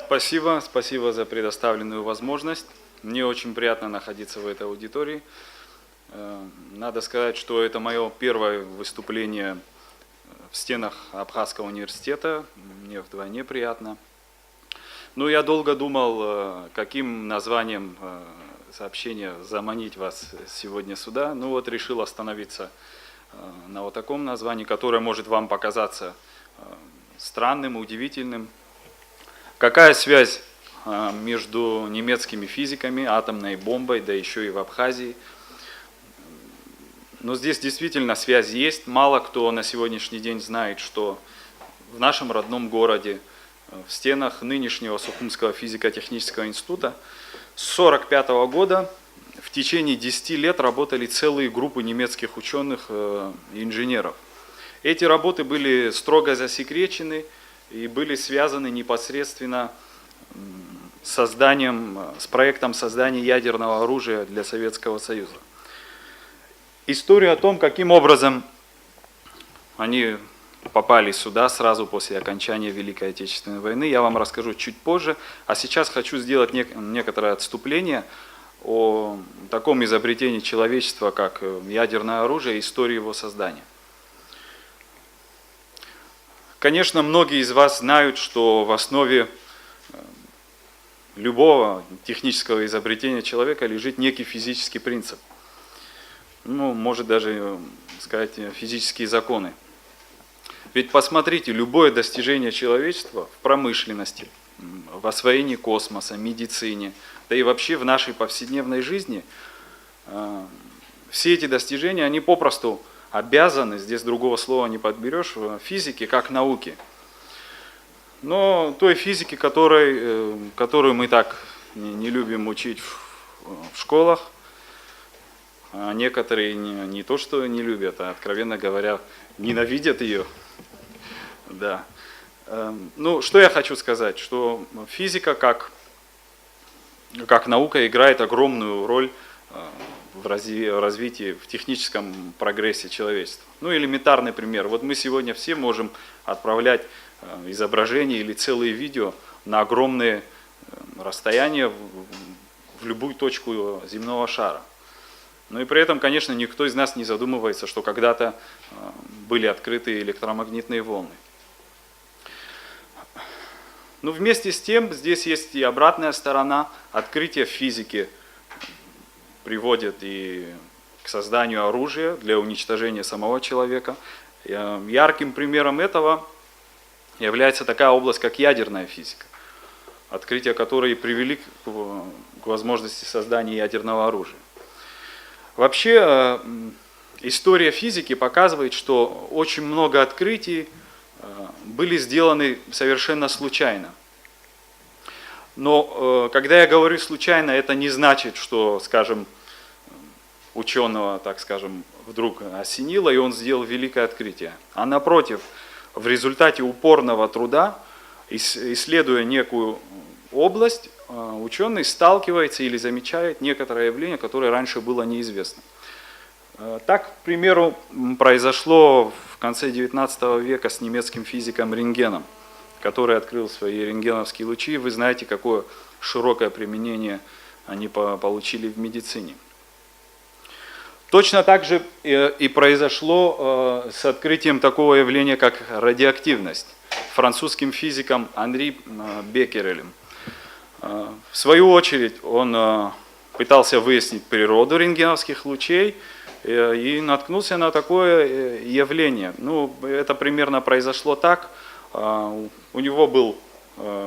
Спасибо за предоставленную возможность. Мне очень приятно находиться в этой аудитории. Надо сказать, что это мое первое выступление в стенах Абхазского университета. Мне вдвойне приятно. Ну, я долго думал, каким названием сообщения заманить вас сегодня сюда. Ну вот решил остановиться на вот таком названии, которое может вам показаться странным, удивительным. Какая связь между немецкими физиками, атомной бомбой, да еще и в Абхазии? Но здесь действительно связь есть. Мало кто на сегодняшний день знает, что в нашем родном городе, в стенах нынешнего Сухумского физико-технического института с 1945 года в течение 10 лет работали целые группы немецких ученых и инженеров. Эти работы были строго засекречены и были связаны непосредственно с проектом создания ядерного оружия для Советского Союза. Историю о том, каким образом они попали сюда сразу после окончания Великой Отечественной войны, я вам расскажу чуть позже. А сейчас хочу сделать некоторое отступление о таком изобретении человечества, как ядерное оружие, и истории его создания. Конечно, многие из вас знают, что в основе любого технического изобретения человека лежит некий физический принцип. Ну, может даже сказать, физические законы. Ведь посмотрите, любое достижение человечества в промышленности, в освоении космоса, медицине, да и вообще в нашей повседневной жизни, все эти достижения, они попросту обязаны, здесь другого слова не подберешь, в физике как науке. Но той физики, которую мы так не любим учить в школах, а некоторые не то что не любят, а, откровенно говоря, ненавидят ее. Да. Ну, что я хочу сказать, что физика как наука играет огромную роль в развитии, в техническом прогрессе человечества. Ну, элементарный пример. Вот мы сегодня все можем отправлять изображения или целые видео на огромные расстояния в любую точку земного шара. Но и при этом, конечно, никто из нас не задумывается, что когда-то были открыты электромагнитные волны. Но вместе с тем, здесь есть и обратная сторона. Открытия в физике приводят и к созданию оружия для уничтожения самого человека. Ярким примером этого является такая область, как ядерная физика, открытия которой привели к возможности создания ядерного оружия. Вообще, история физики показывает, что очень много открытий были сделаны совершенно случайно. Но когда я говорю случайно, это не значит, что, скажем, ученого, так скажем, вдруг осенило, и он сделал великое открытие. А напротив, в результате упорного труда, исследуя некую область, ученый сталкивается или замечает некоторое явление, которое раньше было неизвестно. Так, к примеру, произошло в конце XIX века с немецким физиком Рентгеном, который открыл свои рентгеновские лучи. Вы знаете, какое широкое применение они получили в медицине. Точно так же и произошло с открытием такого явления, как радиоактивность, французским физиком Анри Беккерелем. В свою очередь он пытался выяснить природу рентгеновских лучей и наткнулся на такое явление. Ну, это примерно произошло так. У него был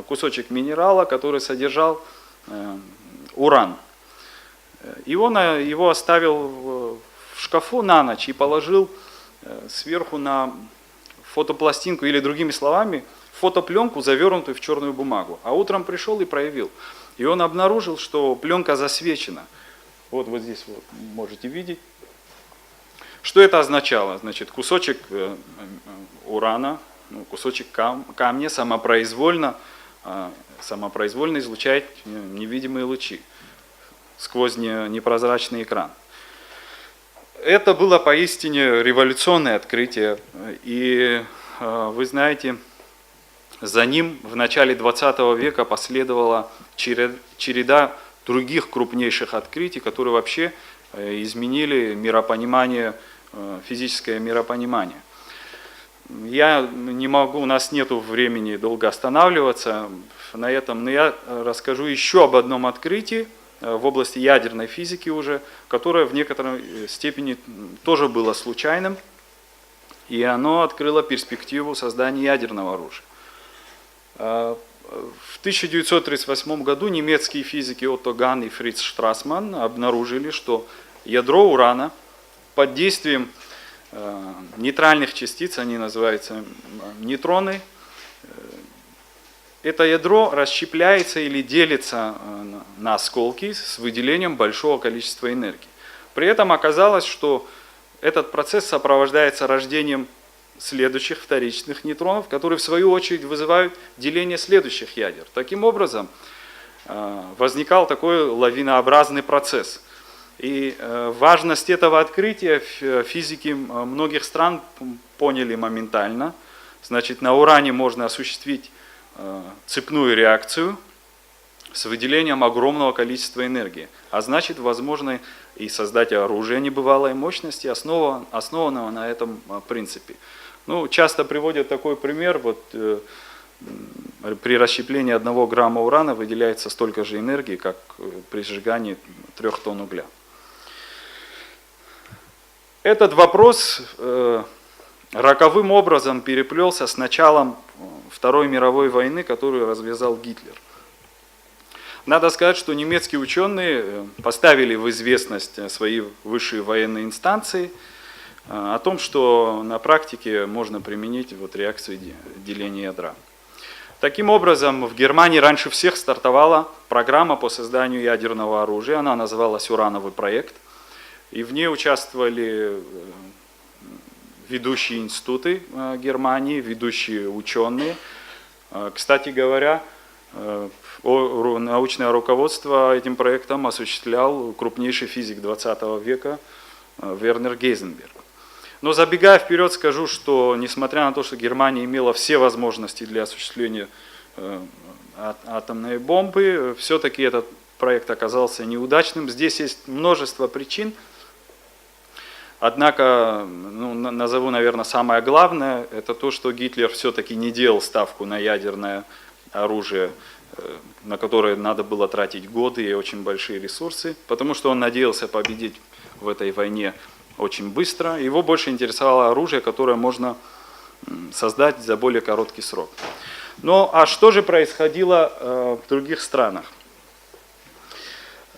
кусочек минерала, который содержал уран. И он его оставил в шкафу на ночь и положил сверху на фотопластинку, или другими словами, фотопленку, завернутую в черную бумагу. А утром пришел и проявил. И он обнаружил, что пленка засвечена. Вот здесь вот можете видеть. Что это означало? Значит, кусочек урана, кусочек камня самопроизвольно излучает невидимые лучи сквозь непрозрачный экран. Это было поистине революционное открытие. И вы знаете, За ним в начале 20 века последовала череда других крупнейших открытий, которые вообще изменили миропонимание, физическое миропонимание. Я не могу, у нас нет времени долго останавливаться на этом, но я расскажу еще об одном открытии в области ядерной физики уже, которое в некоторой степени тоже было случайным, и оно открыло перспективу создания ядерного оружия. В 1938 году немецкие физики Отто Гahn и Фриц Штрасман обнаружили, что ядро урана под действием нейтральных частиц, они называются нейтроны, это ядро расщепляется или делится на осколки с выделением большого количества энергии. При этом оказалось, что этот процесс сопровождается рождением следующих вторичных нейтронов, которые в свою очередь вызывают деление следующих ядер. Таким образом, возникал такой лавинообразный процесс. И важность этого открытия физики многих стран поняли моментально. Значит, на уране можно осуществить цепную реакцию с выделением огромного количества энергии. А значит, возможно и создать оружие небывалой мощности, основанного на этом принципе. Ну, часто приводят такой пример, вот при расщеплении 1 грамма урана выделяется столько же энергии, как при сжигании 3 тонн угля. Этот вопрос роковым образом переплелся с началом Второй мировой войны, которую развязал Гитлер. Надо сказать, что немецкие ученые поставили в известность свои высшие военные инстанции о том, что на практике можно применить вот реакцию деления ядра. Таким образом, в Германии раньше всех стартовала программа по созданию ядерного оружия. Она называлась «Урановый проект». И в ней участвовали ведущие институты Германии, ведущие ученые. Кстати говоря, научное руководство этим проектом осуществлял крупнейший физик 20 века Вернер Гейзенберг. Но забегая вперед, скажу, что несмотря на то, что Германия имела все возможности для осуществления атомной бомбы, все-таки этот проект оказался неудачным. Здесь есть множество причин. Однако, назову, наверное, самое главное, это то, что Гитлер все-таки не делал ставку на ядерное оружие, на которое надо было тратить годы и очень большие ресурсы, потому что он надеялся победить в этой войне очень быстро. Его больше интересовало оружие, которое можно создать за более короткий срок. Ну а что же происходило в других странах?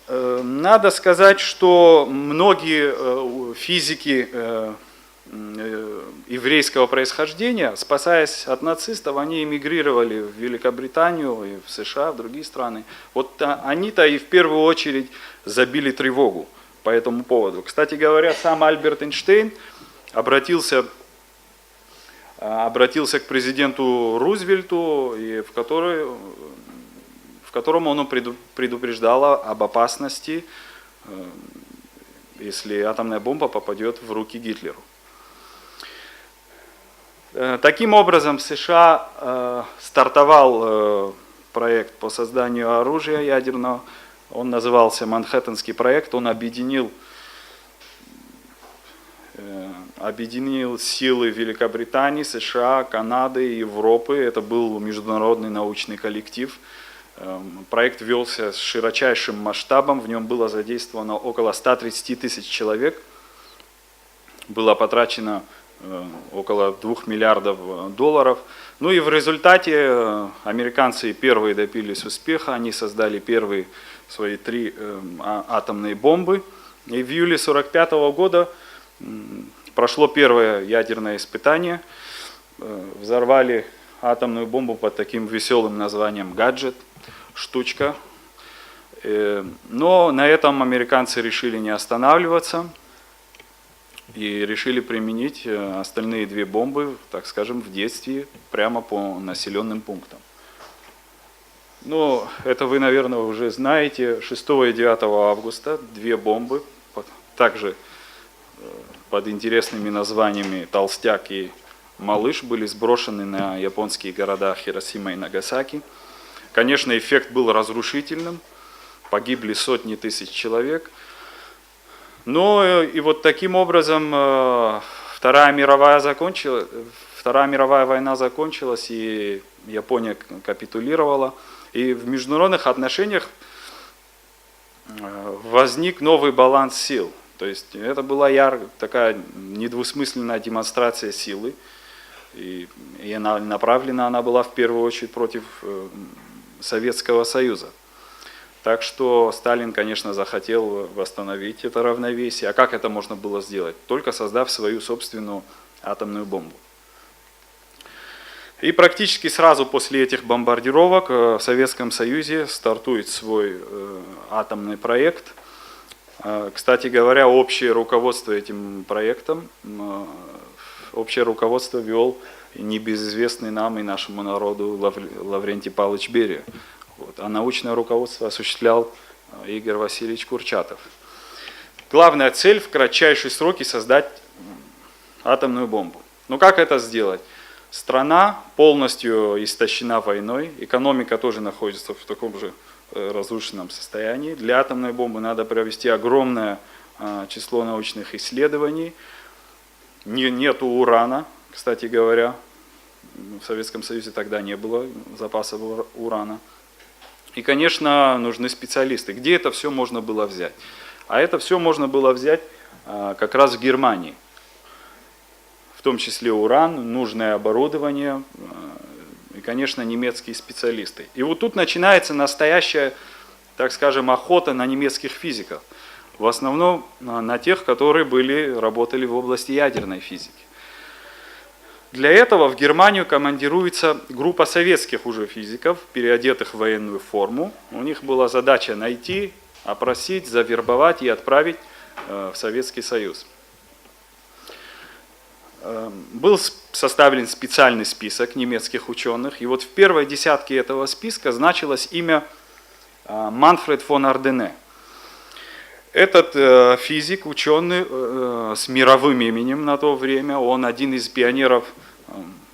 Надо сказать, что многие физики еврейского происхождения, спасаясь от нацистов, они эмигрировали в Великобританию, и в США, в другие страны. Вот они-то и в первую очередь забили тревогу по этому поводу. Кстати говоря, сам Альберт Эйнштейн обратился к президенту Рузвельту, и в котором он предупреждал об опасности, если атомная бомба попадет в руки Гитлеру. Таким образом, в США стартовал проект по созданию оружия ядерного. Он назывался Манхэттенский проект. Он объединил силы Великобритании, США, Канады, Европы. Это был международный научный коллектив. Проект велся с широчайшим масштабом. В нем было задействовано около 130 тысяч человек. Было потрачено около $2 миллиардов. Ну и в результате американцы первые добились успеха. Они создали первые свои 3 атомные бомбы. И в июле 1945 года прошло первое ядерное испытание. Взорвали атомную бомбу под таким веселым названием «Гаджет», штучка. Но на этом американцы решили не останавливаться и решили применить остальные 2 бомбы, так скажем, в действии прямо по населенным пунктам. Ну, это вы, наверное, уже знаете. 6 и 9 августа 2 бомбы, также под интересными названиями «Толстяк» и Малыш были сброшены на японские города Хиросима и Нагасаки. Конечно, эффект был разрушительным, погибли сотни тысяч человек. Но и вот таким образом Вторая мировая война закончилась, и Япония капитулировала. И в международных отношениях возник новый баланс сил. То есть это была такая недвусмысленная демонстрация силы. И направлена она была в первую очередь против Советского Союза. Так что Сталин, конечно, захотел восстановить это равновесие. А как это можно было сделать? Только создав свою собственную атомную бомбу. И практически сразу после этих бомбардировок в Советском Союзе стартует свой атомный проект. Кстати говоря, общее руководство этим проектом, общее руководство вел небезызвестный нам и нашему народу Лаврентий Павлович Берия. А научное руководство осуществлял Игорь Васильевич Курчатов. Главная цель – в кратчайшие сроки создать атомную бомбу. Но как это сделать? Страна полностью истощена войной, экономика тоже находится в таком же разрушенном состоянии. Для атомной бомбы надо провести огромное число научных исследований. Нету урана, кстати говоря. В Советском Союзе тогда не было запасов урана. И, конечно, нужны специалисты. Где это все можно было взять? А это все можно было взять как раз в Германии. В том числе уран, нужное оборудование и, конечно, немецкие специалисты. И вот тут начинается настоящая, так скажем, охота на немецких физиков. В основном на тех, которые работали в области ядерной физики. Для этого в Германию командируется группа советских уже физиков, переодетых в военную форму. У них была задача найти, опросить, завербовать и отправить в Советский Союз. Был составлен специальный список немецких ученых, и вот в первой десятке этого списка значилось имя Манфред фон Ардене. Этот физик, ученый с мировым именем на то время, он один из пионеров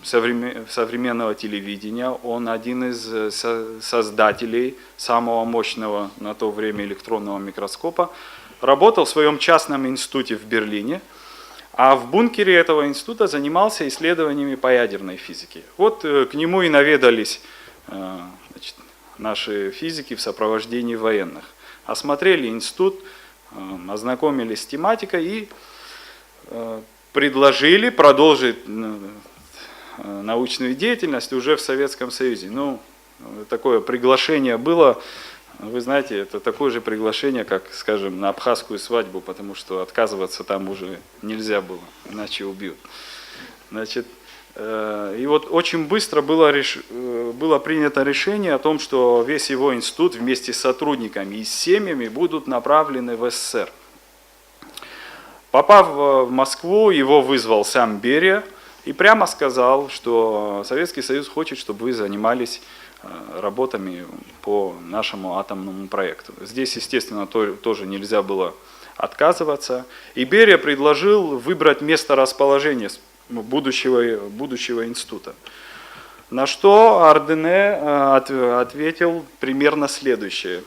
современного телевидения, он один из создателей самого мощного на то время электронного микроскопа, работал в своем частном институте в Берлине, а в бункере этого института занимался исследованиями по ядерной физике. Вот к нему и наведались наши физики в сопровождении военных. Осмотрели институт, ознакомились с тематикой и предложили продолжить научную деятельность уже в Советском Союзе. Ну, такое приглашение было, вы знаете, это такое же приглашение, как, скажем, на абхазскую свадьбу, потому что отказываться там уже нельзя было, иначе убьют. Значит, и вот очень быстро было принято решение о том, что весь его институт вместе с сотрудниками и с семьями будут направлены в СССР. Попав в Москву, его вызвал сам Берия и прямо сказал, что Советский Союз хочет, чтобы вы занимались работами по нашему атомному проекту. Здесь, естественно, тоже нельзя было отказываться. И Берия предложил выбрать место расположения будущего института. На что Ардене ответил примерно следующее.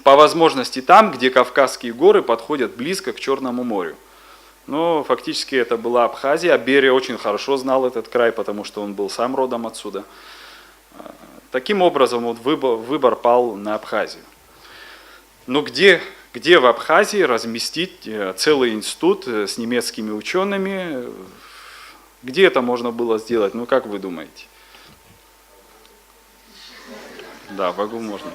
По возможности там, где Кавказские горы подходят близко к Черному морю. Но фактически это была Абхазия. Берия очень хорошо знал этот край, потому что он был сам родом отсюда. Таким образом, вот выбор пал на Абхазию. Но где в Абхазии разместить целый институт с немецкими учеными? Где это можно было сделать? Ну, как вы думаете? Да, в Багу можно.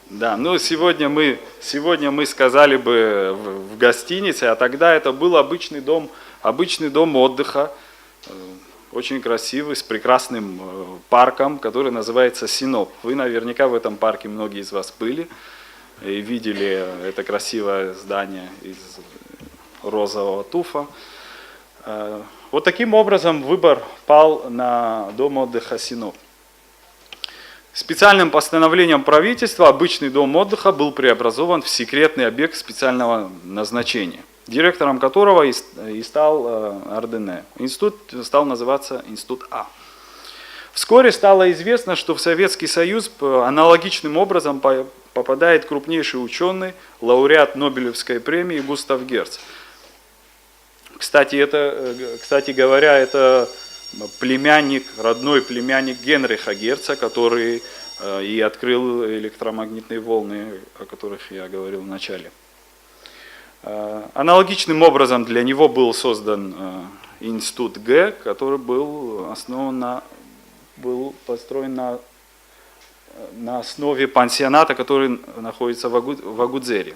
Да, ну сегодня мы сказали бы в гостинице, а тогда это был обычный дом отдыха, очень красивый, с прекрасным парком, который называется Синоп. Вы наверняка в этом парке, многие из вас были и видели это красивое здание из розового туфа. Вот таким образом выбор пал на дом отдыха Синоп. Специальным постановлением правительства обычный дом отдыха был преобразован в секретный объект специального назначения. директором которого и стал Ардене. Институт стал называться Институт А. Вскоре стало известно, что в Советский Союз аналогичным образом попадает крупнейший ученый, лауреат Нобелевской премии Густав Герц. Кстати говоря, это родной племянник Генриха Герца, который и открыл электромагнитные волны, о которых я говорил в начале. Аналогичным образом для него был создан Институт Г, который был построен на основе пансионата, который находится в Агудзере.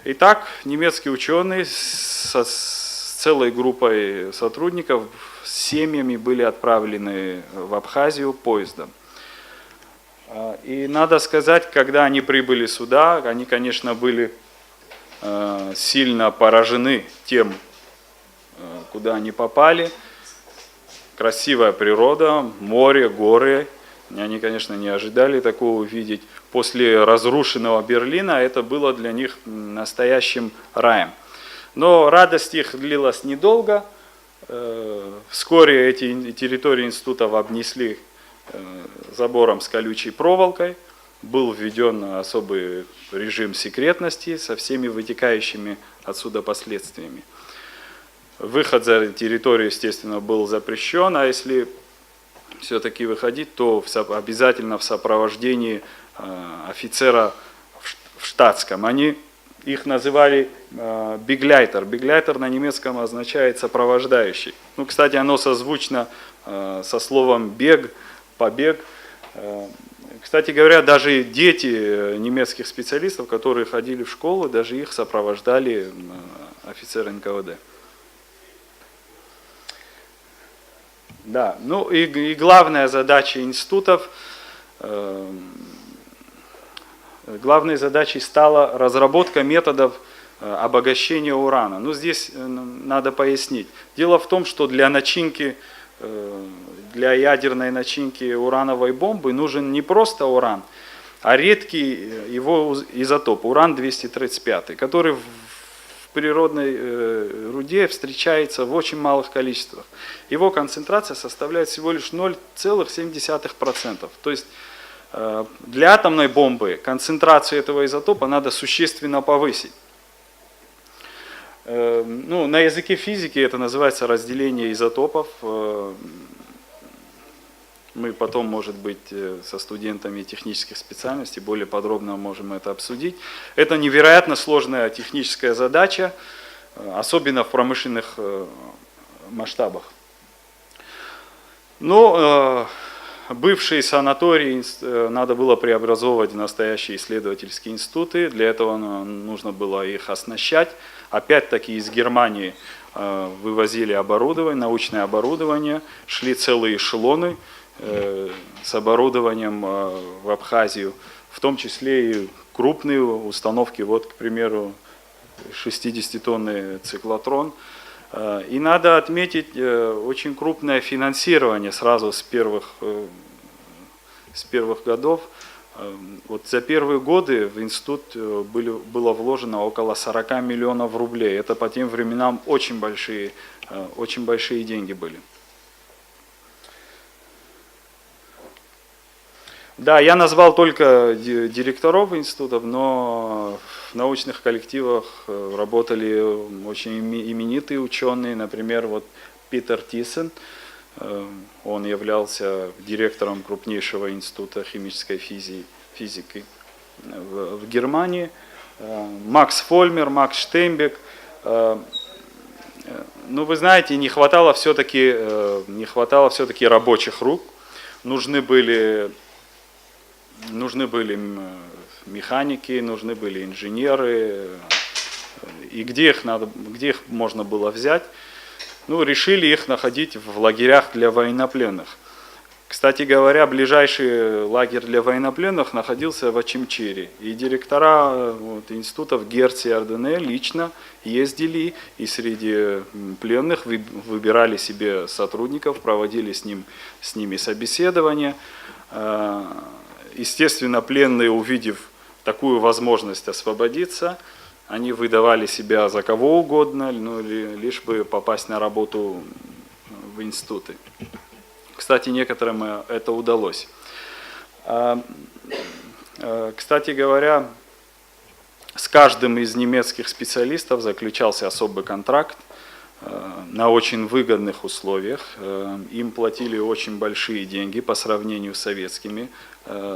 Итак, немецкие ученые с целой группой сотрудников, с семьями были отправлены в Абхазию поездом. И надо сказать, когда они прибыли сюда, они, конечно, были сильно поражены тем, куда они попали. Красивая природа, море, горы. Они, конечно, не ожидали такого увидеть. После разрушенного Берлина это было для них настоящим раем. Но радость их длилась недолго. Вскоре эти территории институтов обнесли забором с колючей проволокой. Был введен особый режим секретности со всеми вытекающими отсюда последствиями. Выход за территорию, естественно, был запрещен, а если все-таки выходить, то обязательно в сопровождении офицера в штатском. Они их называли бигляйтер. Бигляйтер на немецком означает сопровождающий. Ну, кстати, оно созвучно со словом бег, побег. Кстати говоря, даже дети немецких специалистов, которые ходили в школу, даже их сопровождали офицеры НКВД. Да, ну и главная задача институтов, главной задачей стала разработка методов обогащения урана. Ну здесь надо пояснить. Дело в том, что для ядерной начинки урановой бомбы нужен не просто уран, а редкий его изотоп, уран-235, который в природной руде встречается в очень малых количествах. Его концентрация составляет всего лишь 0,7%. То есть для атомной бомбы концентрацию этого изотопа надо существенно повысить. Ну, на языке физики это называется разделение изотопов. Мы потом, может быть, со студентами технических специальностей более подробно можем это обсудить. Это невероятно сложная техническая задача, особенно в промышленных масштабах. Но бывшие санатории надо было преобразовывать в настоящие исследовательские институты. Для этого нужно было их оснащать. Опять-таки из Германии вывозили оборудование, научное оборудование, шли целые эшелоны с оборудованием в Абхазию, в том числе и крупные установки, вот, к примеру, 60-тонный циклотрон. И надо отметить очень крупное финансирование сразу с первых годов. Вот за первые годы в институт было вложено около 40 миллионов рублей. Это по тем временам очень большие деньги были. Да, я назвал только директоров институтов, но в научных коллективах работали очень именитые ученые, например, вот Питер Тиссен, он являлся директором крупнейшего института химической физики в Германии, Макс Фольмер, Макс Штейнбек. Ну, вы знаете, не хватало все-таки рабочих рук, нужны были механики, нужны были инженеры, и где их можно было взять? Ну, решили их находить в лагерях для военнопленных. Кстати говоря, ближайший лагерь для военнопленных находился в Очимчире, и директора институтов Герц и Ардене лично ездили и среди пленных выбирали себе сотрудников, проводили с ними собеседования. Естественно, пленные, увидев такую возможность освободиться, они выдавали себя за кого угодно, ну, лишь бы попасть на работу в институты. Кстати, некоторым это удалось. Кстати говоря, с каждым из немецких специалистов заключался особый контракт на очень выгодных условиях. Им платили очень большие деньги по сравнению с советскими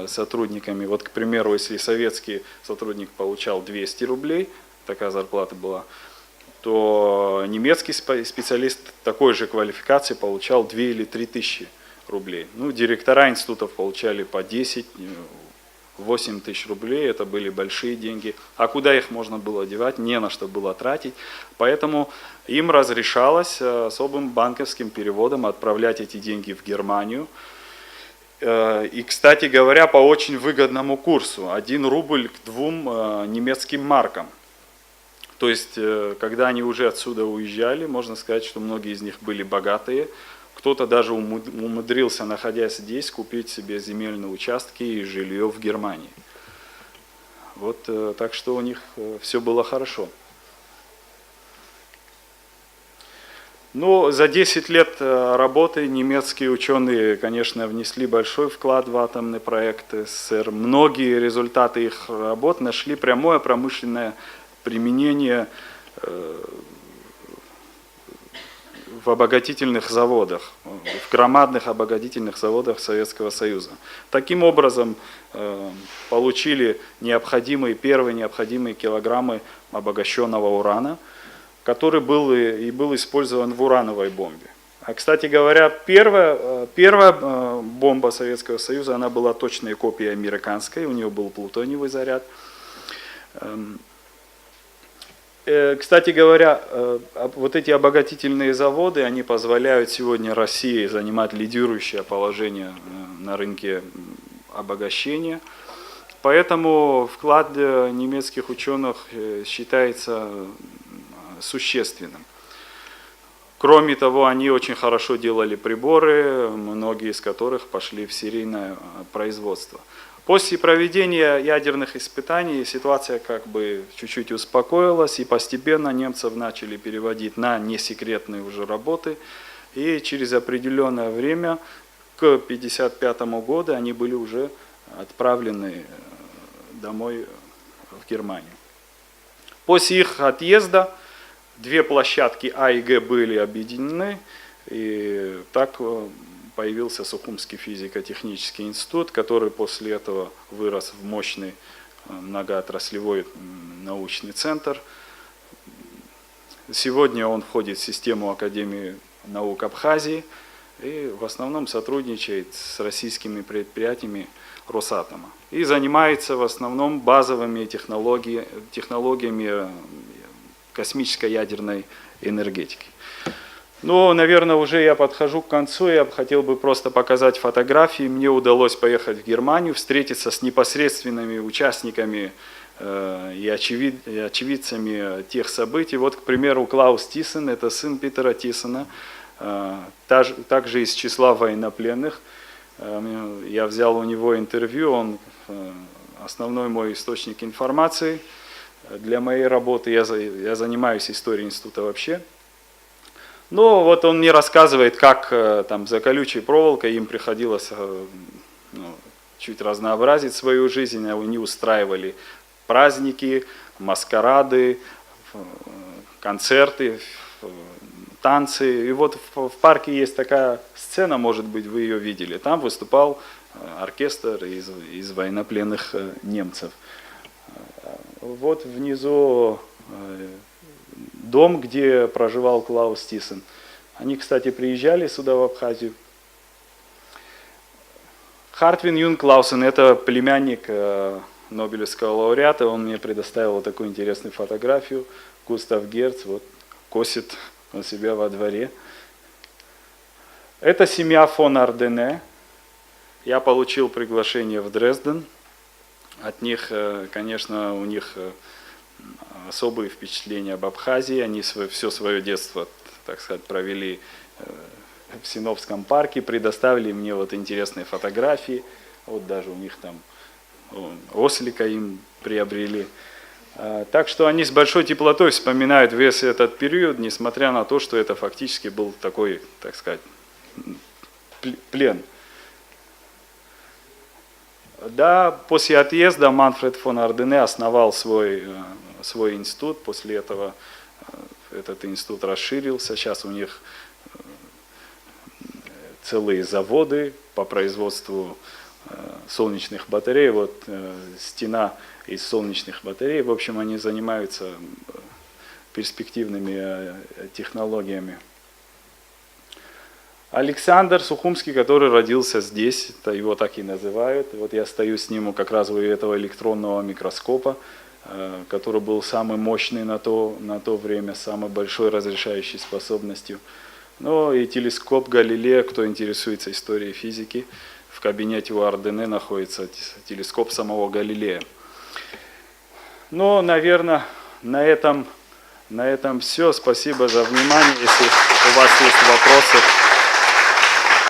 сотрудниками. Вот, к примеру, если советский сотрудник получал 200 рублей, такая зарплата была, то немецкий специалист такой же квалификации получал 2 или 3 тысячи рублей. Ну, директора институтов получали по 10, 8 тысяч рублей, это были большие деньги. А куда их можно было девать? Не на что было тратить. Поэтому им разрешалось особым банковским переводом отправлять эти деньги в Германию. И, кстати говоря, по очень выгодному курсу. 1 рубль к 2 немецким маркам. То есть, когда они уже отсюда уезжали, можно сказать, что многие из них были богатые. Кто-то даже умудрился, находясь здесь, купить себе земельные участки и жилье в Германии. Вот, так что у них все было хорошо. Но за 10 лет работы немецкие ученые, конечно, внесли большой вклад в атомный проект СССР. Многие результаты их работ нашли прямое промышленное применение в обогатительных заводах, в громадных обогатительных заводах Советского Союза. Таким образом получили первые необходимые килограммы обогащенного урана, который был использован в урановой бомбе. А, кстати говоря, первая бомба Советского Союза, она была точной копией американской, у нее был плутониевый заряд. Кстати говоря, вот эти обогатительные заводы, они позволяют сегодня России занимать лидирующее положение на рынке обогащения. Поэтому вклад немецких ученых считается существенным. Кроме того, они очень хорошо делали приборы, многие из которых пошли в серийное производство. После проведения ядерных испытаний ситуация как бы чуть-чуть успокоилась, и постепенно немцев начали переводить на несекретные уже работы. И через определенное время, к 1955 году, они были уже отправлены домой в Германию. После их отъезда 2 площадки А и Г были объединены, и так появился Сухумский физико-технический институт, который после этого вырос в мощный многоотраслевой научный центр. Сегодня он входит в систему Академии наук Абхазии и в основном сотрудничает с российскими предприятиями Росатома. И занимается в основном базовыми технологиями космической ядерной энергетики. Ну, наверное, уже я подхожу к концу, я хотел бы просто показать фотографии. Мне удалось поехать в Германию, встретиться с непосредственными участниками и очевидцами тех событий. Вот, к примеру, Клаус Тиссен, это сын Питера Тиссена, также из числа военнопленных. Я взял у него интервью, он основной мой источник информации для моей работы. Я занимаюсь историей института вообще. Но вот он мне рассказывает, как там за колючей проволокой им приходилось чуть разнообразить свою жизнь. Они устраивали праздники, маскарады, концерты, танцы. И вот в парке есть такая сцена, может быть, вы ее видели. Там выступал оркестр из военнопленных немцев. Вот внизу дом, где проживал Клаус Тиссен. Они, кстати, приезжали сюда, в Абхазию. Хартвин Юнг Клаусен – это племянник Нобелевского лауреата. Он мне предоставил вот такую интересную фотографию. Густав Герц вот косит у себя во дворе. Это семья фон Ардене. Я получил приглашение в Дрезден. От них, конечно, у них особые впечатления об Абхазии. Они все свое детство, так сказать, провели в Синовском парке, предоставили мне вот интересные фотографии. Вот даже у них там ослика им приобрели. Так что они с большой теплотой вспоминают весь этот период, несмотря на то, что это фактически был такой, так сказать, плен. Да, после отъезда Манфред фон Ардене основал свой институт, после этого этот институт расширился, сейчас у них целые заводы по производству солнечных батарей, вот стена из солнечных батарей, в общем, они занимаются перспективными технологиями. Александр Сухумский, который родился здесь, его так и называют. Вот я стою с ним как раз у этого электронного микроскопа, который был самый мощный на то время, самой большой разрешающей способностью. Ну и телескоп Галилея, кто интересуется историей физики, в кабинете у Ардене находится телескоп самого Галилея. Ну, наверное, на этом все. Спасибо за внимание. Если у вас есть вопросы.